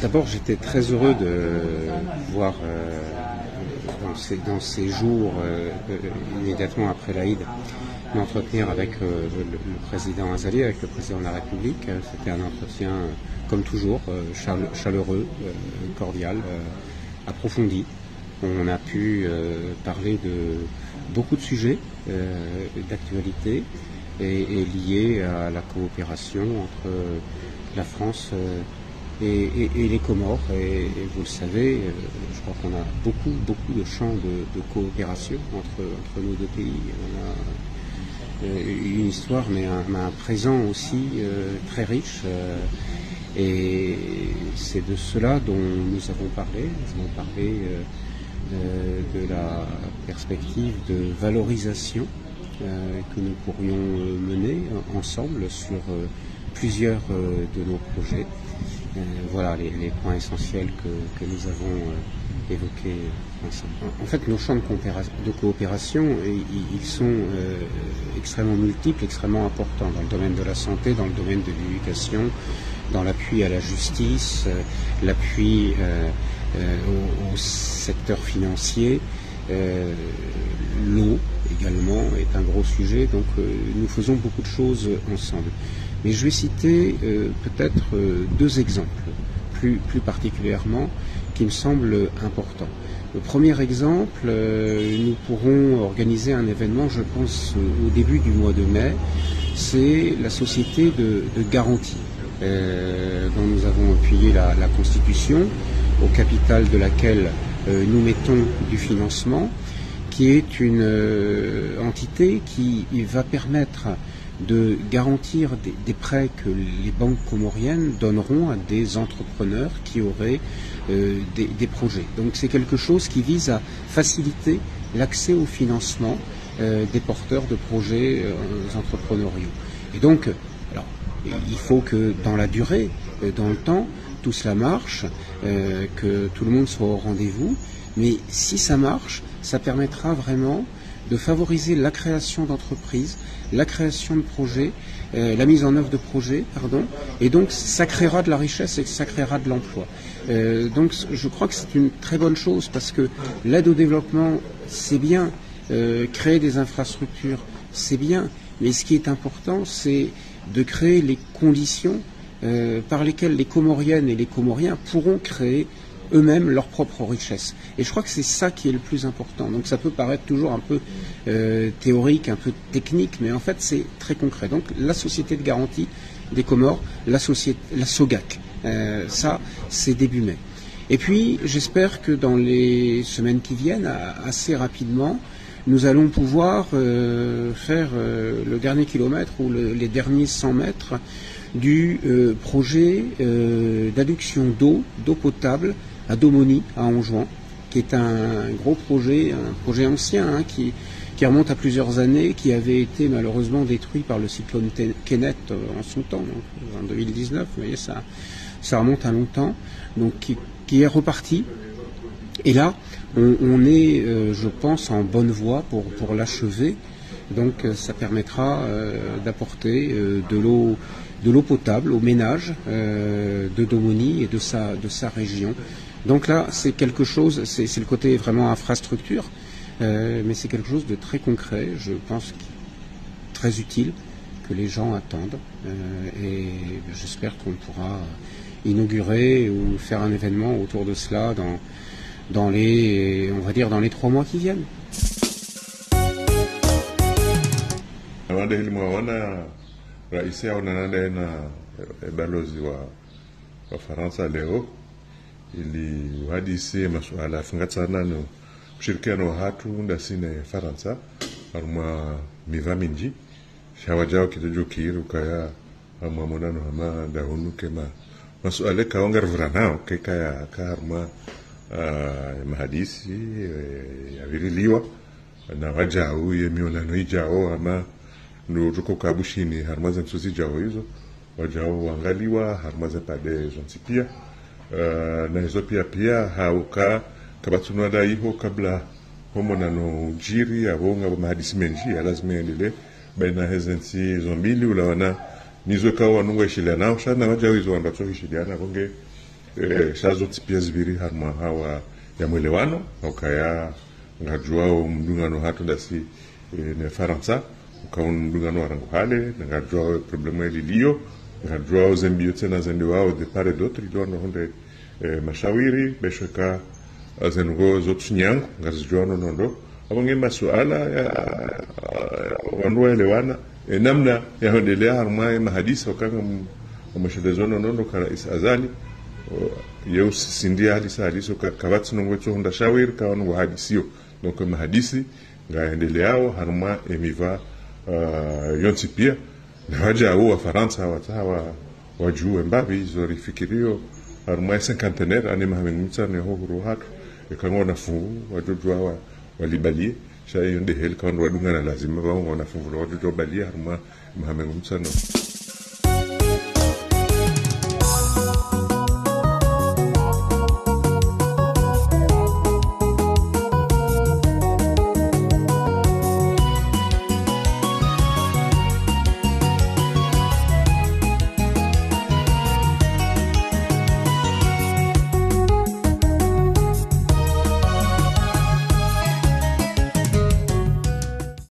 D'abord, j'étais très heureux de voir dans ces jours immédiatement après l'Aïd m'entretenir avec le président Azali, avec le président de la République. C'était un entretien, comme toujours, chaleureux, cordial, approfondi. On a pu parler de beaucoup de sujets d'actualité et liés à la coopération entre la France et les Comores. Et vous le savez, je crois qu'on a beaucoup de champs de coopération entre nos deux pays. On a une histoire, mais un présent aussi très riche. Et c'est de cela dont nous avons parlé. Nous avons parlé de la perspective de valorisation que nous pourrions mener ensemble sur plusieurs de nos projets. Voilà les points essentiels que nous avons évoqués ensemble. En fait, nos champs de coopération, ils sont extrêmement multiples, extrêmement importants dans le domaine de la santé, dans le domaine de l'éducation, dans l'appui à la justice, l'appui au secteur financier. L'eau également est un gros sujet, donc nous faisons beaucoup de choses ensemble. Mais je vais citer peut-être deux exemples, plus particulièrement, qui me semblent importants. Le premier exemple, nous pourrons organiser un événement, je pense, au début du mois de mai, c'est la société de garantie, dont nous avons appuyé la Constitution, au capital de laquelle nous mettons du financement, qui est une entité qui va permettre de garantir des prêts que les banques comoriennes donneront à des entrepreneurs qui auraient des projets. Donc c'est quelque chose qui vise à faciliter l'accès au financement des porteurs de projets entrepreneuriaux. Et donc, alors, il faut que dans la durée, dans le temps, tout cela marche, que tout le monde soit au rendez-vous, mais si ça marche, ça permettra vraiment de favoriser la création d'entreprises, la création de projets, la mise en œuvre de projets, et donc ça créera de la richesse et ça créera de l'emploi. Donc je crois que c'est une très bonne chose parce que l'aide au développement, c'est bien, créer des infrastructures, c'est bien, mais ce qui est important, c'est de créer les conditions par lesquelles les Comoriennes et les Comoriens pourront créer eux-mêmes leur propre richesse. Et je crois que c'est ça qui est le plus important. Donc ça peut paraître toujours un peu théorique, un peu technique, mais en fait c'est très concret. Donc la société de garantie des Comores, la SOGAC, ça c'est début mai. Et puis j'espère que dans les semaines qui viennent, assez rapidement, nous allons pouvoir faire le dernier kilomètre ou les derniers 100 mètres du projet d'adduction d'eau potable à Domoni, à Anjouan, qui est un gros projet, un projet ancien, qui remonte à plusieurs années, qui avait été malheureusement détruit par le cyclone Kenneth en son temps, donc, en 2019, vous voyez, ça remonte à longtemps, donc qui est reparti. Et là, on est, je pense, en bonne voie pour l'achever. Donc ça permettra d'apporter de l'eau potable aux ménages de Domoni et de sa région. Donc là, c'est quelque chose, c'est le côté vraiment infrastructure, mais c'est quelque chose de très concret, je pense, très utile, que les gens attendent. Et j'espère qu'on pourra inaugurer ou faire un événement autour de cela dans les 3 mois qui viennent. Rais aonana na balozi wa Faransa leo ili uhadisi masuala fungatsana no ushirikiano wa hatu ndasine Faransa aruma mivaminji shawajao kitojukiru kaya amamonano hama dahunuke masuala kaongar vranao kaya karma mahadisi yaviriliwa na wajao yemionano ijao ama no joko kabushini harmaza nsuzi jao hizo wajao wangaliwa harmaza pade zontipia na hizo pia hauka kabatunwa da iho kabla homo na no jiri abonga mahadisi menji lazima endelee baina hezensi zombili ula wana nizo kawa nunga shiliana usana wajao hizo wanda tsoki shiliana bonge shazo tipia zibiri harma hawa ya mwelewano ukaya ngajua mdungano hatu dasi ne Faransa ukaun mdungano warangu hale ngajua problema ilio ngajua zembio tena zembi wao de part et d'autre iliono honde mashawiri besheka zengo zotu nyangu ngazijua nondo abonge masuala ya wanua elewana namna ya hondelea harma mahadisi wakanga mashelezono nondo kala isazali yeu sindia hadisa hadiso kabatsi nongwecho honda shawiri kawan wa hadisio donc mahadisi ngaendeleao harma emiva yonti pia na waja au wa Faransa watawa wajue mbabi zorifikirio harma cinquantenaire ani mahamenguta ne horo hatu ikangona fungu wajojwa walibalie shayo ndehel kan wadunga na lazima wao wanafungu wajojwa balia harma mahamenguta no